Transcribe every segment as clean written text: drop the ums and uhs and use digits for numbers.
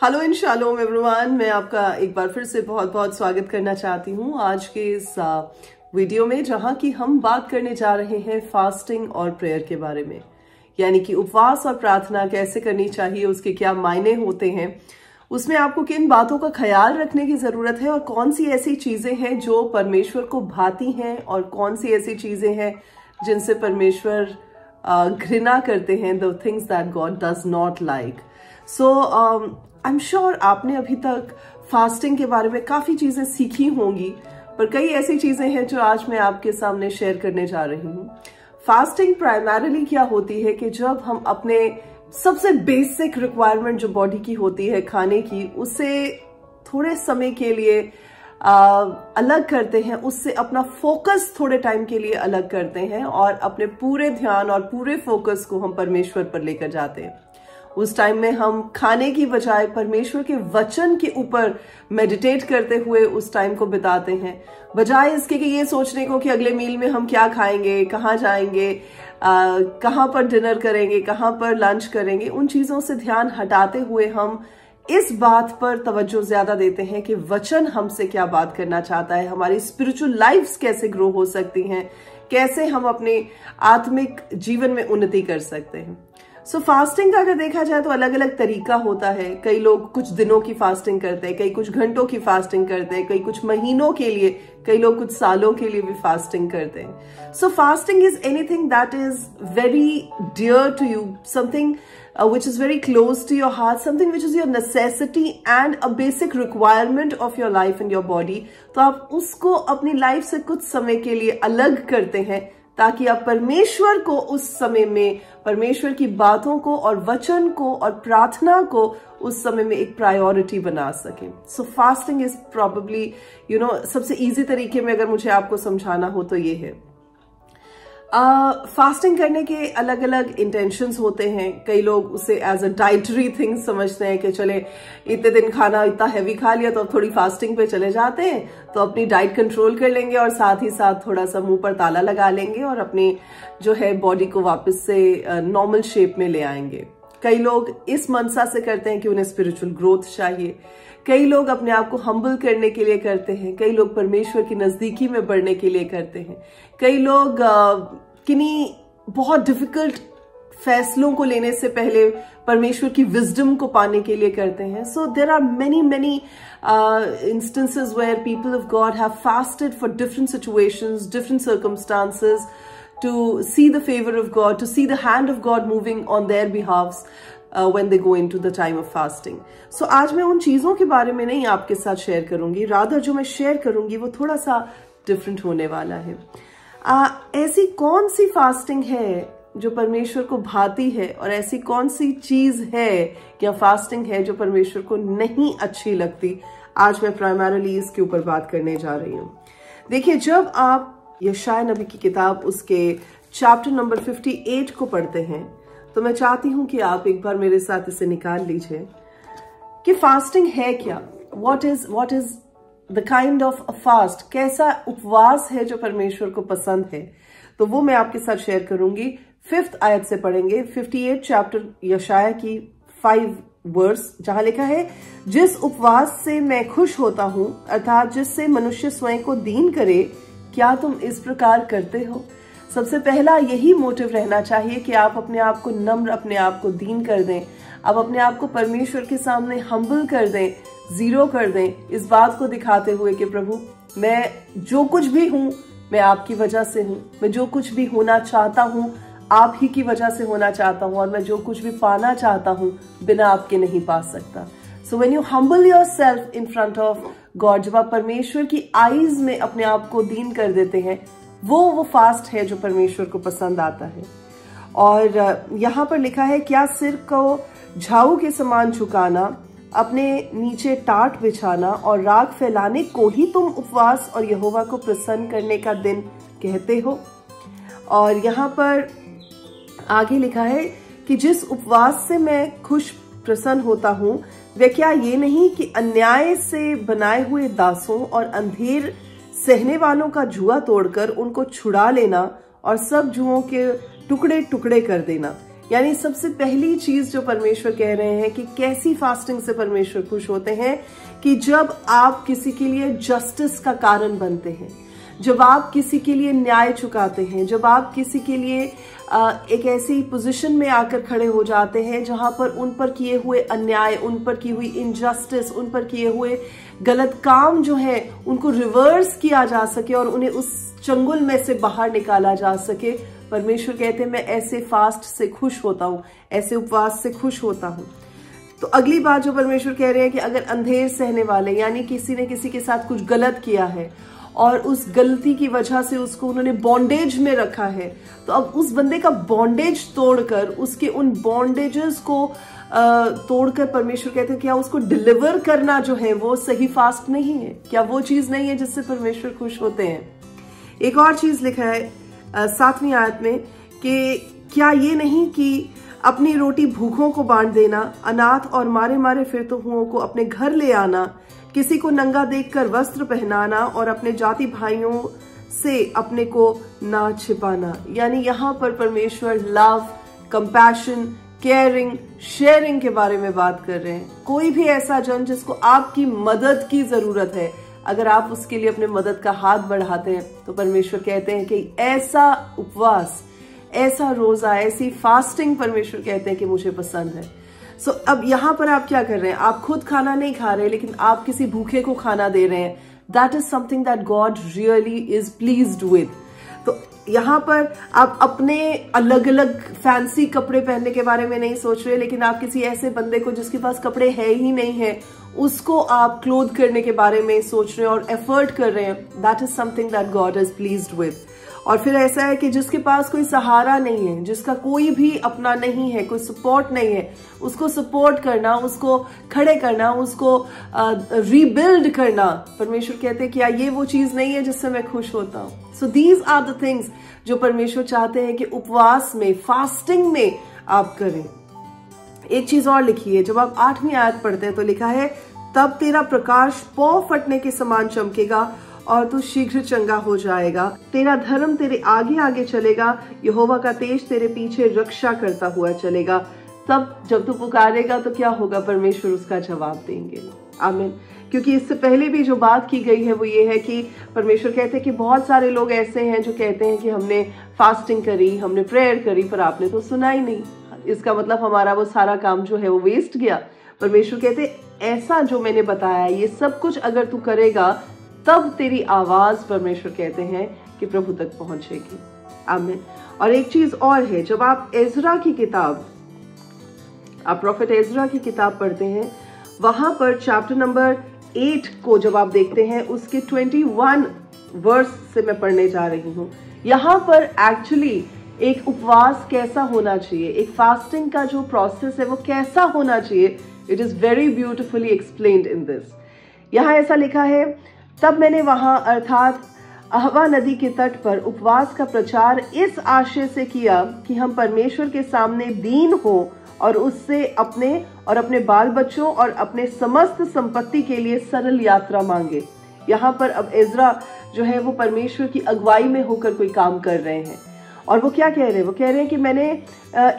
Hello इन shalom everyone, मैं आपका एक बार फिर से बहुत बहुत स्वागत करना चाहती हूँ आज के इस वीडियो में, जहाँ की हम बात करने जा रहे हैं फास्टिंग और प्रेयर के बारे में। यानी कि उपवास और प्रार्थना कैसे करनी चाहिए, उसके क्या मायने होते हैं, उसमें आपको किन बातों का ख्याल रखने की जरूरत है और कौन सी ऐसी चीजें हैं जो परमेश्वर को भाती हैं और कौन सी ऐसी चीजें हैं जिनसे परमेश्वर घृणा करते हैं, the things that God does not like. So I am sure आपने अभी तक फास्टिंग के बारे में काफी चीजें सीखी होंगी, पर कई ऐसी चीजें हैं जो आज मैं आपके सामने शेयर करने जा रही हूँ। फास्टिंग प्राइमरीली क्या होती है कि जब हम अपने सबसे बेसिक रिक्वायरमेंट जो बॉडी की होती है खाने की, उससे थोड़े समय के लिए अलग करते हैं, उससे अपना फोकस थोड़े टाइम के लिए अलग करते हैं और अपने पूरे ध्यान और पूरे फोकस को हम परमेश्वर पर लेकर जाते हैं। उस टाइम में हम खाने की बजाय परमेश्वर के वचन के ऊपर मेडिटेट करते हुए उस टाइम को बिताते हैं, बजाय इसके कि ये सोचने को कि अगले मील में हम क्या खाएंगे, कहाँ जाएंगे, कहाँ पर डिनर करेंगे, कहाँ पर लंच करेंगे। उन चीजों से ध्यान हटाते हुए हम इस बात पर तवज्जो ज्यादा देते हैं कि वचन हमसे क्या बात करना चाहता है, हमारी स्पिरिचुअल लाइफ्स कैसे ग्रो हो सकती हैं, कैसे हम अपने आत्मिक जीवन में उन्नति कर सकते हैं। सो फास्टिंग का अगर देखा जाए तो अलग अलग तरीका होता है। कई लोग कुछ दिनों की फास्टिंग करते हैं, कई कुछ घंटों की फास्टिंग करते हैं, कई कुछ महीनों के लिए, कई लोग कुछ सालों के लिए भी फास्टिंग करते हैं। So fasting is anything that is very dear to you, something which is very close to your heart, something which is your necessity and a basic requirement of your life and your body। तो आप उसको अपनी life से कुछ समय के लिए अलग करते हैं ताकि आप परमेश्वर को उस समय में, परमेश्वर की बातों को और वचन को और प्रार्थना को उस समय में एक प्रायोरिटी बना सकें। सो फास्टिंग इज प्रॉबेबली सबसे इजी तरीके में अगर मुझे आपको समझाना हो तो ये है। फास्टिंग करने के अलग अलग इंटेंशंस होते हैं। कई लोग उसे एज अ डाइटरी थिंग समझते हैं कि चले इतने दिन खाना इतना हैवी खा लिया तो अब थोड़ी फास्टिंग पे चले जाते हैं, तो अपनी डाइट कंट्रोल कर लेंगे और साथ ही साथ थोड़ा सा मुंह पर ताला लगा लेंगे और अपनी जो है बॉडी को वापस से नॉर्मल शेप में ले आएंगे। कई लोग इस मनसा से करते हैं कि उन्हें स्पिरिचुअल ग्रोथ चाहिए, कई लोग अपने आप को हम्बल करने के लिए करते हैं, कई लोग परमेश्वर की नजदीकी में बढ़ने के लिए करते हैं, कई लोग किन्हीं बहुत डिफिकल्ट फैसलों को लेने से पहले परमेश्वर की विजडम को पाने के लिए करते हैं। So there are many instances where people of God have fasted for different situations, different circumstances, to see the favor of God, to see the hand of God moving on their behalves when they go into the time of fasting. So आज मैं उन चीजों के बारे में नहीं आपके साथ शेयर करूंगी, रादर जो मैं शेयर करूंगी वो थोड़ा सा डिफरेंट होने वाला है। ऐसी कौन सी फास्टिंग है जो परमेश्वर को भाती है और ऐसी कौन सी चीज है या फास्टिंग है जो परमेश्वर को नहीं अच्छी लगती, आज मैं प्राइमरीली इसके ऊपर बात करने जा रही हूँ। देखिए, जब आप यशायाह नबी की किताब उसके चैप्टर नंबर 58 को पढ़ते हैं तो मैं चाहती हूं कि आप एक बार मेरे साथ इसे निकाल लीजिए कि फास्टिंग है क्या, what is the kind of a fast, कैसा उपवास है जो परमेश्वर को पसंद है। तो वो मैं आपके साथ शेयर करूंगी। 5th आयत से पढ़ेंगे, 58 चैप्टर यशायाह की 5 वर्स, जहां लिखा है, जिस उपवास से मैं खुश होता हूं, अर्थात जिससे मनुष्य स्वयं को दीन करे, क्या तुम इस प्रकार करते हो। सबसे पहला यही मोटिव रहना चाहिए कि आप अपने आप को नम्र, अपने आप को दीन कर दें, आप अपने आप को परमेश्वर के सामने हम्बल कर दें, जीरो कर दें, इस बात को दिखाते हुए कि प्रभु, मैं जो कुछ भी हूं मैं आपकी वजह से हूं, मैं जो कुछ भी होना चाहता हूं आप ही की वजह से होना चाहता हूं और मैं जो कुछ भी पाना चाहता हूं बिना आपके नहीं पा सकता। So when you humble yourself in front of God, जब आप परमेश्वर की आईज में अपने आप को दीन कर देते हैं, वो फास्ट है जो परमेश्वर को पसंद आता है। और यहाँ पर लिखा है, क्या सिर को झाऊ के समान झुकाना, अपने नीचे टाट बिछाना और राख फैलाने को ही तुम उपवास और यहोवा को प्रसन्न करने का दिन कहते हो। और यहाँ पर आगे लिखा है कि जिस उपवास से मैं खुश प्रसन्न होता हूं, वे क्या ये नहीं कि अन्याय से बनाए हुए दासों और अंधेर सहने वालों का जुआ तोड़कर उनको छुड़ा लेना और सब जुओं के टुकड़े टुकड़े कर देना। यानी सबसे पहली चीज जो परमेश्वर कह रहे हैं कि कैसी फास्टिंग से परमेश्वर खुश होते हैं, कि जब आप किसी के लिए जस्टिस का कारण बनते हैं, जब आप किसी के लिए न्याय चुकाते हैं, जब आप किसी के लिए एक ऐसी पोजीशन में आकर खड़े हो जाते हैं जहां पर उन पर किए हुए अन्याय, उन पर की हुई इनजस्टिस, उन पर किए हुए गलत काम जो है उनको रिवर्स किया जा सके और उन्हें उस चंगुल में से बाहर निकाला जा सके। परमेश्वर कहते हैं मैं ऐसे फास्ट से खुश होता हूं, ऐसे उपवास से खुश होता हूं। तो अगली बात जो परमेश्वर कह रहे हैं कि अगर अंधेर सहने वाले, यानी किसी ने किसी के साथ कुछ गलत किया है और उस गलती की वजह से उसको उन्होंने बॉन्डेज में रखा है, तो अब उस बंदे का बॉन्डेज तोड़कर, उसके उन बॉन्डेजेस को तोड़कर परमेश्वर कहते हैं क्या उसको डिलीवर करना जो है वो सही फास्ट नहीं है? क्या वो चीज नहीं है जिससे परमेश्वर खुश होते हैं? एक और चीज लिखा है 7वीं आयत में कि क्या ये नहीं कि अपनी रोटी भूखों को बांट देना, अनाथ और मारे मारे फिरते हुओं को अपने घर ले आना, किसी को नंगा देखकर वस्त्र पहनाना और अपने जाति भाइयों से अपने को ना छिपाना। यानी यहाँ पर परमेश्वर लव, कंपैशन, केयरिंग, शेयरिंग के बारे में बात कर रहे हैं। कोई भी ऐसा जन जिसको आपकी मदद की जरूरत है, अगर आप उसके लिए अपने मदद का हाथ बढ़ाते हैं तो परमेश्वर कहते हैं कि ऐसा उपवास, ऐसा रोजा, ऐसी फास्टिंग परमेश्वर कहते हैं कि मुझे पसंद है। सो अब यहाँ पर आप क्या कर रहे हैं? आप खुद खाना नहीं खा रहे लेकिन आप किसी भूखे को खाना दे रहे हैं। That is something that God really is pleased with. तो यहाँ पर आप अपने अलग अलग फैंसी कपड़े पहनने के बारे में नहीं सोच रहे, लेकिन आप किसी ऐसे बंदे को जिसके पास कपड़े है ही नहीं है उसको आप क्लोथ करने के बारे में सोच रहे हैं और एफर्ट कर रहे हैं। That is something that God is pleased with. और फिर ऐसा है कि जिसके पास कोई सहारा नहीं है, जिसका कोई भी अपना नहीं है, कोई सपोर्ट नहीं है, उसको सपोर्ट करना, उसको खड़े करना, उसको रीबिल्ड करना, परमेश्वर कहते हैं क्या ये वो चीज नहीं है जिससे मैं खुश होता हूं? So these are the things जो परमेश्वर चाहते हैं कि उपवास में, फास्टिंग में आप करें। एक चीज और लिखी है, जब आप 8वीं आयत पढ़ते हैं तो लिखा है तब तेरा प्रकाश पौ फटने के समान चमकेगा और तू शीघ्र चंगा हो जाएगा, तेरा धर्म तेरे आगे आगे चलेगा, यहोवा का तेज तेरे पीछे रक्षा करता हुआ चलेगा। तब जब तू पुकारेगा तो क्या होगा? परमेश्वर उसका जवाब देंगे। आमीन। क्योंकि इससे पहले भी जो बात की गई है वो ये है कि परमेश्वर कहते हैं कि बहुत सारे लोग ऐसे हैं जो कहते हैं कि हमने फास्टिंग करी, हमने प्रेयर करी, पर आपने तो सुना ही नहीं। इसका मतलब हमारा वो सारा काम जो है वो वेस्ट गया। परमेश्वर कहते ऐसा जो मैंने बताया ये सब कुछ अगर तू करेगा तब तेरी आवाज, परमेश्वर कहते हैं, कि प्रभु तक पहुंचेगी। आमीन। और एक चीज और है, जब आप एजरा की किताब, आप प्रॉफिट एजरा की किताब पढ़ते हैं, वहां पर चैप्टर नंबर 8 को जब आप देखते हैं उसके 21 वर्स से मैं पढ़ने जा रही हूं। यहां पर एक्चुअली एक उपवास कैसा होना चाहिए, एक फास्टिंग का जो प्रोसेस है वो कैसा होना चाहिए, it is very beautifully explained in this. यहां ऐसा लिखा है, तब मैंने वहां अर्थात अहवा नदी के तट पर उपवास का प्रचार इस आशय से किया कि हम परमेश्वर के सामने दीन हो और उससे अपने और अपने बाल बच्चों और अपने समस्त संपत्ति के लिए सरल यात्रा मांगे। यहाँ पर अब एजरा जो है वो परमेश्वर की अगुवाई में होकर कोई काम कर रहे हैं और वो क्या कह रहे हैं? वो कह रहे हैं कि मैंने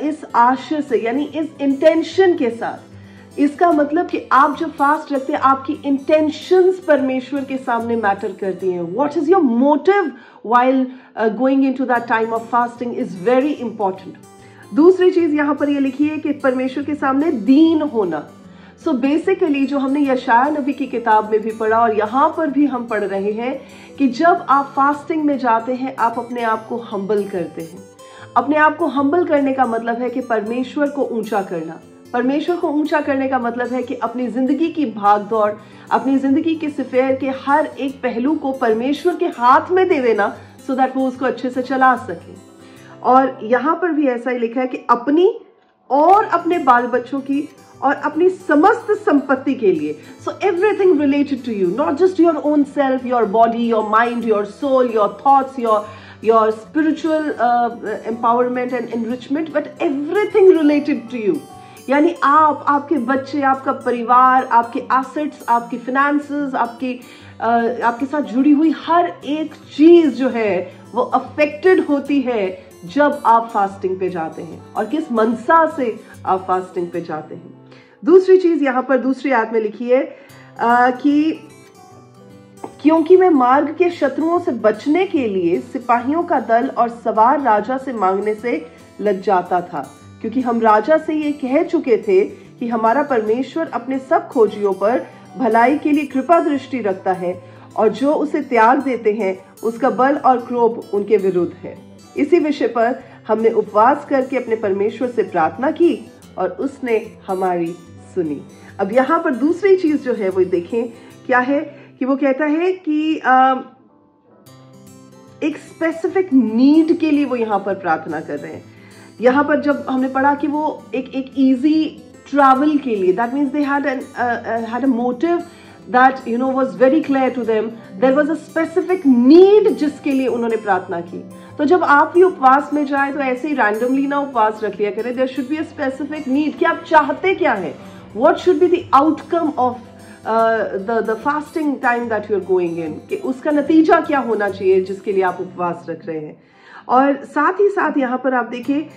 इस आशय से, यानी इस इंटेंशन के साथ, इसका मतलब कि आप जब फास्ट रखते हैं आपकी इंटेंशंस परमेश्वर के सामने मैटर करती हैं। What is your motive while going into that time of fasting is very important. दूसरी चीज यहां पर ये लिखी है कि परमेश्वर के सामने दीन होना। सो बेसिकली जो हमने यशाया नबी की किताब में भी पढ़ा और यहाँ पर भी हम पढ़ रहे हैं कि जब आप फास्टिंग में जाते हैं आप अपने आप को हम्बल करते हैं। अपने आप को हम्बल करने का मतलब है कि परमेश्वर को ऊंचा करना। परमेश्वर को ऊंचा करने का मतलब है कि अपनी जिंदगी की भागदौड़, अपनी जिंदगी के सफेर के हर एक पहलू को परमेश्वर के हाथ में दे देना, सो दैट वो उसको अच्छे से चला सके। और यहाँ पर भी ऐसा ही लिखा है कि अपनी और अपने बाल बच्चों की और अपनी समस्त संपत्ति के लिए। So everything related to you, not just your own self, your body, your mind, your soul, your thoughts, your spiritual empowerment and enrichment, but everything related to you. यानी आप, आपके बच्चे, आपका परिवार, आपके एसेट्स, आपकी फिनेंसेस, आपके साथ जुड़ी हुई हर एक चीज जो है वो अफेक्टेड होती है जब आप फास्टिंग पे जाते हैं और किस मनसा से आप फास्टिंग पे जाते हैं। दूसरी चीज यहाँ पर दूसरी आयत में लिखी है कि क्योंकि मैं मार्ग के शत्रुओं से बचने के लिए सिपाहियों का दल और सवार राजा से मांगने से लज्जाता था, क्योंकि हम राजा से ये कह चुके थे कि हमारा परमेश्वर अपने सब खोजियों पर भलाई के लिए कृपा दृष्टि रखता है और जो उसे त्याग देते हैं उसका बल और क्रोध उनके विरुद्ध है। इसी विषय पर हमने उपवास करके अपने परमेश्वर से प्रार्थना की और उसने हमारी सुनी। अब यहाँ पर दूसरी चीज जो है वो देखें क्या है कि वो कहता है कि एक स्पेसिफिक नीड के लिए वो यहाँ पर प्रार्थना कर रहे हैं। यहाँ पर जब हमने पढ़ा कि वो एक इजी ट्रैवल के लिए, that means they had a motive that was very clear to them. There was a specific need जिसके लिए उन्होंने प्रार्थना की। तो जब आप भी उपवास में जाए तो ऐसे ही रैंडमली ना उपवास रख लिया करें। There should be a specific need कि आप चाहते क्या है, what should be the outcome of the fasting time that you're going in, कि उसका नतीजा क्या होना चाहिए जिसके लिए आप उपवास रख रहे हैं। और साथ ही साथ यहाँ पर आप देखिए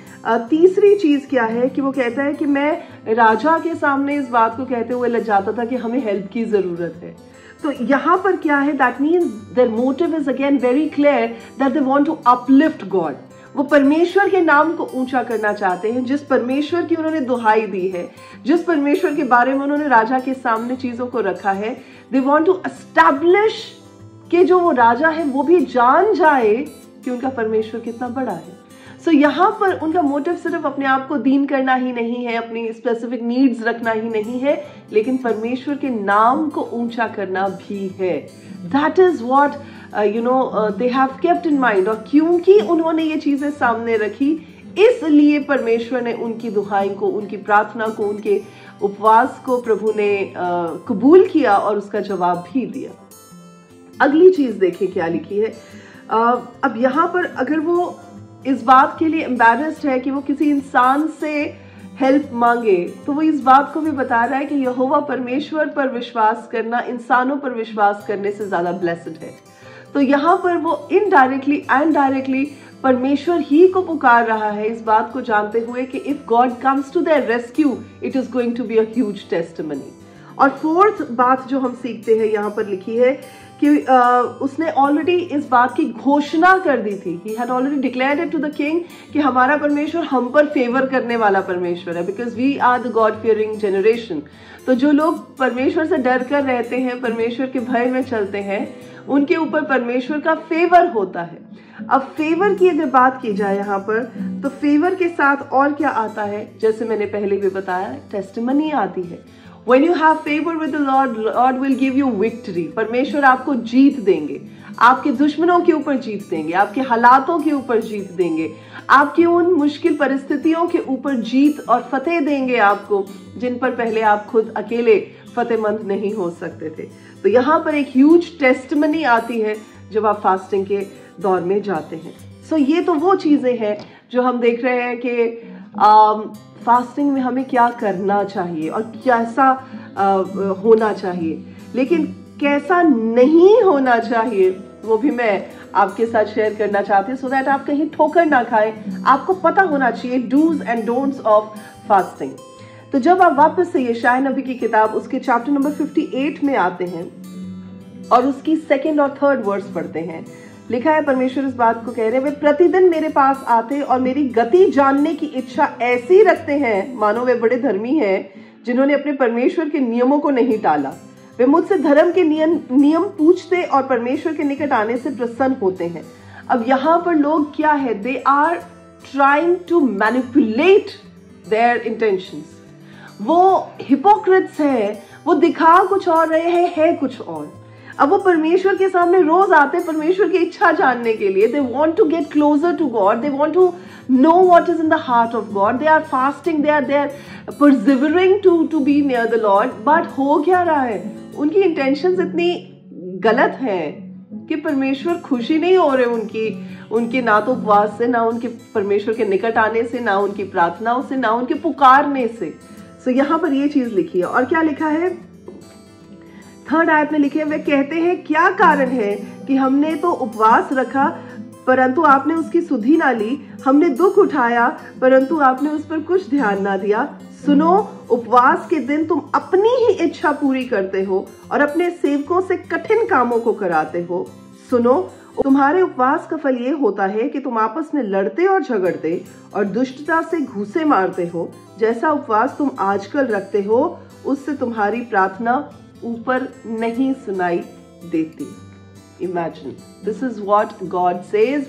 तीसरी चीज क्या है कि वो कहता है कि मैं राजा के सामने इस बात को कहते हुए लज्जाता था कि हमें हेल्प की जरूरत है। तो यहाँ पर क्या है, that means their motive is again very clear that they want to uplift God. वो परमेश्वर के नाम को ऊंचा करना चाहते हैं, जिस परमेश्वर की उन्होंने दुहाई दी है, जिस परमेश्वर के बारे में उन्होंने राजा के सामने चीजों को रखा है। दे वांट टू एस्टैब्लिश कि जो वो राजा है वो भी जान जाए कि उनका परमेश्वर कितना बड़ा है। सो यहाँ पर उनका मोटिव सिर्फ अपने आप को दीन करना ही नहीं है, अपनी स्पेसिफिक नीड्स रखना ही नहीं है, लेकिन परमेश्वर के नाम को ऊंचा करना भी है। That is what they have kept in mind. और क्योंकि उन्होंने ये चीजें सामने रखी, इसलिए परमेश्वर ने उनकी दुहाई को, उनकी प्रार्थना को, उनके उपवास को प्रभु ने कबूल किया और उसका जवाब भी दिया। अगली चीज देखिए क्या लिखी है। अब यहाँ पर अगर वो इस बात के लिए एम्बैरेस्ड है कि वो किसी इंसान से हेल्प मांगे, तो वो इस बात को भी बता रहा है कि यहोवा परमेश्वर पर विश्वास करना इंसानों पर विश्वास करने से ज्यादा ब्लेस्ड है। तो यहाँ पर वो इनडायरेक्टली एंड डायरेक्टली परमेश्वर ही को पुकार रहा है, इस बात को जानते हुए कि if God comes to their rescue it is going to be a huge testimony. और फोर्थ बात जो हम सीखते हैं यहाँ पर लिखी है कि उसने ऑलरेडी इस बात की घोषणा कर दी थी। He had already declared it to the king कि हमारा परमेश्वर हम पर फेवर करने वाला परमेश्वर है, because we are the God fearing generation। तो जो लोग परमेश्वर से डर कर रहते हैं, परमेश्वर के भय में चलते हैं, उनके ऊपर परमेश्वर का फेवर होता है। अब फेवर की अगर बात की जाए यहाँ पर, तो फेवर के साथ और क्या आता है, जैसे मैंने पहले भी बताया, टेस्टिमनी आती है। When you have favor with the Lord, Lord will give you victory। परमेश्वर आपको जीत देंगे, आपके दुश्मनों के ऊपर जीत देंगे, आपके हालातों के ऊपर जीत देंगे, आपकी उन मुश्किल परिस्थितियों के ऊपर जीत और फतेह देंगे आपको, जिन पर पहले आप खुद अकेले फतेहमंद नहीं हो सकते थे। तो यहाँ पर एक ह्यूज टेस्टिमनी आती है जब आप फास्टिंग के दौर में जाते हैं। सो ये तो वो चीजें हैं जो हम देख रहे हैं कि फास्टिंग में हमें क्या करना चाहिए और कैसा होना चाहिए, लेकिन कैसा नहीं होना चाहिए वो भी मैं आपके साथ शेयर करना चाहती हूँ, सो दैट आप कहीं ठोकर ना खाएं। आपको पता होना चाहिए dos and don'ts of fasting. तो जब आप वापस से यशायाह नबी की किताब उसके चैप्टर नंबर 58 में आते हैं और उसकी 2nd और 3rd वर्स पढ़ते हैं, लिखा है, परमेश्वर इस बात को कह रहे हैं, वे प्रतिदिन मेरे पास आते और मेरी गति जानने की इच्छा ऐसी रखते हैं मानो वे बड़े धर्मी हैं, जिन्होंने अपने परमेश्वर के नियमों को नहीं टाला। वे मुझसे धर्म के नियम पूछते और परमेश्वर के निकट आने से प्रसन्न होते हैं। अब यहाँ पर लोग क्या है, they are trying to manipulate their intentions. वो हिपोक्रिट्स हैं, वो दिखा कुछ और रहे हैं, है कुछ और। अब वो परमेश्वर के सामने रोज आते परमेश्वर की इच्छा जानने के लिए। They want to get closer to God, they want to know what is in the heart of God. They are fasting, they are persevering to be near the Lord. But हो क्या रहा है, उनकी इंटेंशंस इतनी गलत हैं कि परमेश्वर खुशी नहीं हो रहे उनके ना तो उपवास से, ना उनके परमेश्वर के निकट आने से, ना उनकी प्रार्थनाओं से, ना उनके पुकारने से। सो यहाँ पर ये चीज लिखी है। और क्या लिखा है 3rd आयत में लिखे, वे कहते हैं क्या कारण है कि हमने तो उपवास रखा परंतु आपने उसकी सुधि ना ली। हमने दुख उठाया परंतु आपने उस पर कुछ ध्यान ना दिया। सुनो, उपवास के दिन तुम अपनी ही इच्छा पूरी करते हो और अपने सेवकों से कठिन कामों को कराते हो। सुनो, तुम्हारे उपवास का फल ये होता है कि तुम आपस में लड़ते और झगड़ते और दुष्टता से घूसे मारते हो। जैसा उपवास तुम आजकल रखते हो उससे तुम्हारी प्रार्थना ऊपर नहीं सुनाई देती। Imagine, this is what God says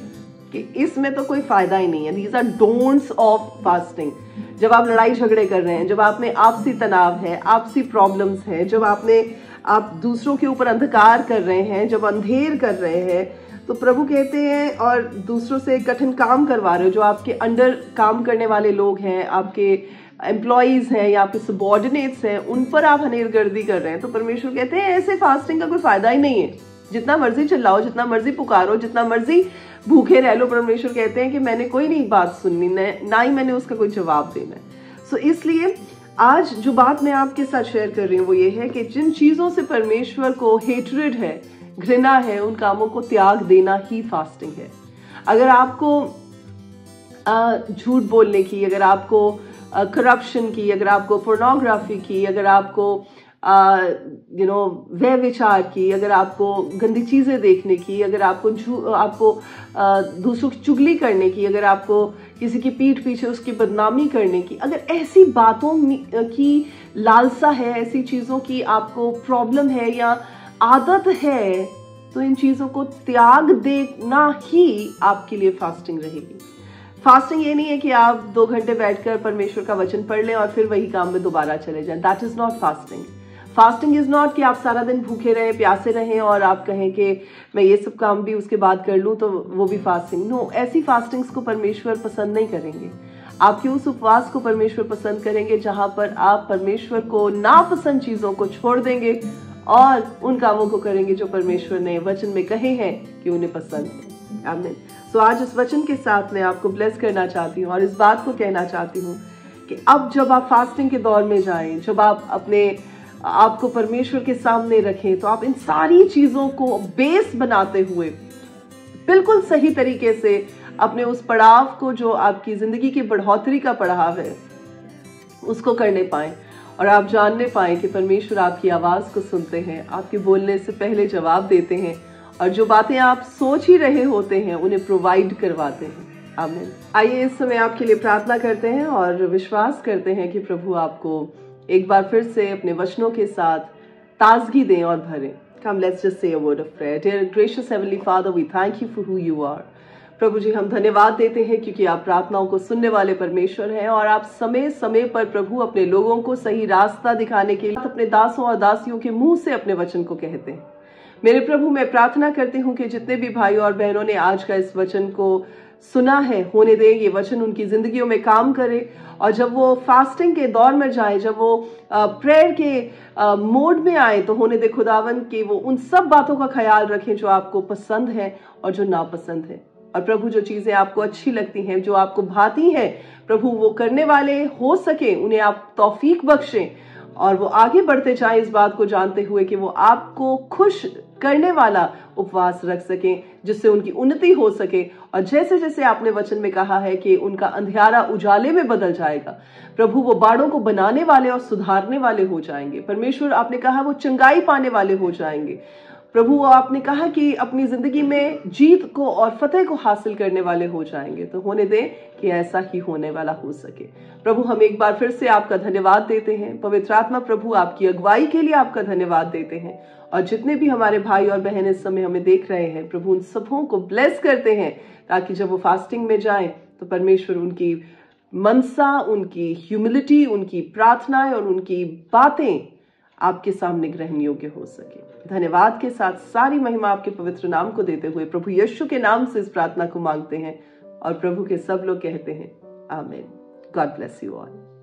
कि इसमें तो कोई फायदा ही नहीं है। These are don'ts of fasting. जब आप लड़ाई झगड़े कर रहे हैं, जब आप में आपसी तनाव है, आपसी प्रॉब्लम्स है, जब आप दूसरों के ऊपर अंधकार कर रहे हैं, जब अंधेर कर रहे हैं, तो प्रभु कहते हैं, और दूसरों से कठिन काम करवा रहे हो, जो आपके अंडर काम करने वाले लोग हैं, आपके एम्प्लॉइज हैं या आपके सबॉर्डिनेट्स हैं, उन पर आप हनेरगर्दी कर रहे हैं, तो परमेश्वर कहते हैं ऐसे फास्टिंग का कोई फायदा ही नहीं है। जितना मर्जी चिल्लाओ, जितना मर्जी पुकारो, जितना मर्जी भूखे रह लो, परमेश्वर कहते हैं कि मैंने कोई नहीं बात सुननी, ना ही मैंने उसका कोई जवाब देना है। सो इसलिए आज जो बात मैं आपके साथ शेयर कर रही हूँ वो ये है कि जिन चीजों से परमेश्वर को हेट्रेड है, घृणा है, उन कामों को त्याग देना ही फास्टिंग है। अगर आपको झूठ बोलने की, अगर आपको करप्शन की, अगर आपको पोर्नोग्राफी की, अगर आपको वह विचार की, अगर आपको गंदी चीजें देखने की, अगर आपको दूसरों की चुगली करने की, अगर आपको किसी की पीठ पीछे उसकी बदनामी करने की, अगर ऐसी बातों की लालसा है, ऐसी चीजों की आपको प्रॉब्लम है या आदत है, तो इन चीजों को त्याग देना ही आपके लिए फास्टिंग रहेगी। फास्टिंग ये नहीं है कि आप 2 घंटे बैठकर परमेश्वर का वचन पढ़ लें और फिर वही काम में दोबारा चले जाएं। That is not fasting. Fasting is not कि आप सारा दिन भूखे रहें, प्यासे रहें और आप कहें कि मैं ये सब काम भी उसके बाद कर लूं, तो वो भी फास्टिंग। नो, ऐसी फास्टिंग्स को परमेश्वर पसंद नहीं करेंगे। आपके उस उपवास को परमेश्वर पसंद करेंगे जहां पर आप परमेश्वर को नापसंद चीजों को छोड़ देंगे और उन कामों को करेंगे जो परमेश्वर ने वचन में कहे हैं कि उन्हें पसंद है। आमीन। सो आज इस वचन के साथ मैं आपको ब्लेस करना चाहती हूँ और इस बात को कहना चाहती हूँ कि अब जब आप फास्टिंग के दौर में जाएं, जब आप अपने आपको परमेश्वर के सामने रखें, तो आप इन सारी चीजों को बेस बनाते हुए बिल्कुल सही तरीके से अपने उस पड़ाव को, जो आपकी जिंदगी की बढ़ोतरी का पड़ाव है, उसको करने पाएं और आप जानने पाएं कि परमेश्वर आपकी आवाज को सुनते हैं, आपके बोलने से पहले जवाब देते हैं और जो बातें आप सोच ही रहे होते हैं उन्हें प्रोवाइड करवाते हैं। आमीन। आइए इस समय आपके लिए प्रार्थना करते हैं और विश्वास करते हैं कि प्रभु आपको एक बार फिर से अपने वचनों के साथ ताजगी दें और भरें। Come, let's just say a word of prayer. Dear gracious Heavenly Father, we thank you for who you are. प्रभु जी, हम धन्यवाद देते हैं क्योंकि आप प्रार्थनाओं को सुनने वाले परमेश्वर हैं और आप समय समय पर प्रभु अपने लोगों को सही रास्ता दिखाने के लिए अपने दासों और दासियों के मुंह से अपने वचन को कहते हैं। मेरे प्रभु, मैं प्रार्थना करती हूँ कि जितने भी भाई और बहनों ने आज का इस वचन को सुना है, होने दे ये वचन उनकी जिंदगियों में काम करे और जब वो फास्टिंग के दौर में जाए, जब वो प्रेयर के मोड में आए, तो होने दे खुदावन कि वो उन सब बातों का ख्याल रखें जो आपको पसंद है और जो नापसंद है। और प्रभु, जो चीजें आपको अच्छी लगती हैं, जो आपको भाती हैं, प्रभु वो करने वाले हो सके, उन्हें आप तौफीक बख्शें और वो आगे बढ़ते जाए इस बात को जानते हुए कि वो आपको खुश करने वाला उपवास रख सकें, जिससे उनकी उन्नति हो सके। और जैसे जैसे आपने वचन में कहा है कि उनका अंधियारा उजाले में बदल जाएगा, प्रभु वो बाड़ों को बनाने वाले और सुधारने वाले हो जाएंगे। परमेश्वर, आपने कहा वो चंगाई पाने वाले हो जाएंगे। प्रभु, आपने कहा कि अपनी जिंदगी में जीत को और फतेह को हासिल करने वाले हो जाएंगे। तो होने दें कि ऐसा ही होने वाला हो सके। प्रभु, हम एक बार फिर से आपका धन्यवाद देते हैं। पवित्र आत्मा प्रभु, आपकी अगुवाई के लिए आपका धन्यवाद देते हैं और जितने भी हमारे भाई और बहन इस समय हमें देख रहे हैं, प्रभु उन सबों को ब्लेस करते हैं ताकि जब वो फास्टिंग में जाएं तो परमेश्वर उनकी मनसा, उनकी ह्यूमिलिटी, उनकी प्रार्थनाएं और उनकी बातें आपके सामने ग्रहण योग्य हो सके। धन्यवाद के साथ सारी महिमा आपके पवित्र नाम को देते हुए प्रभु यीशु के नाम से इस प्रार्थना को मांगते हैं और प्रभु के सब लोग कहते हैं आमीन। God bless you all.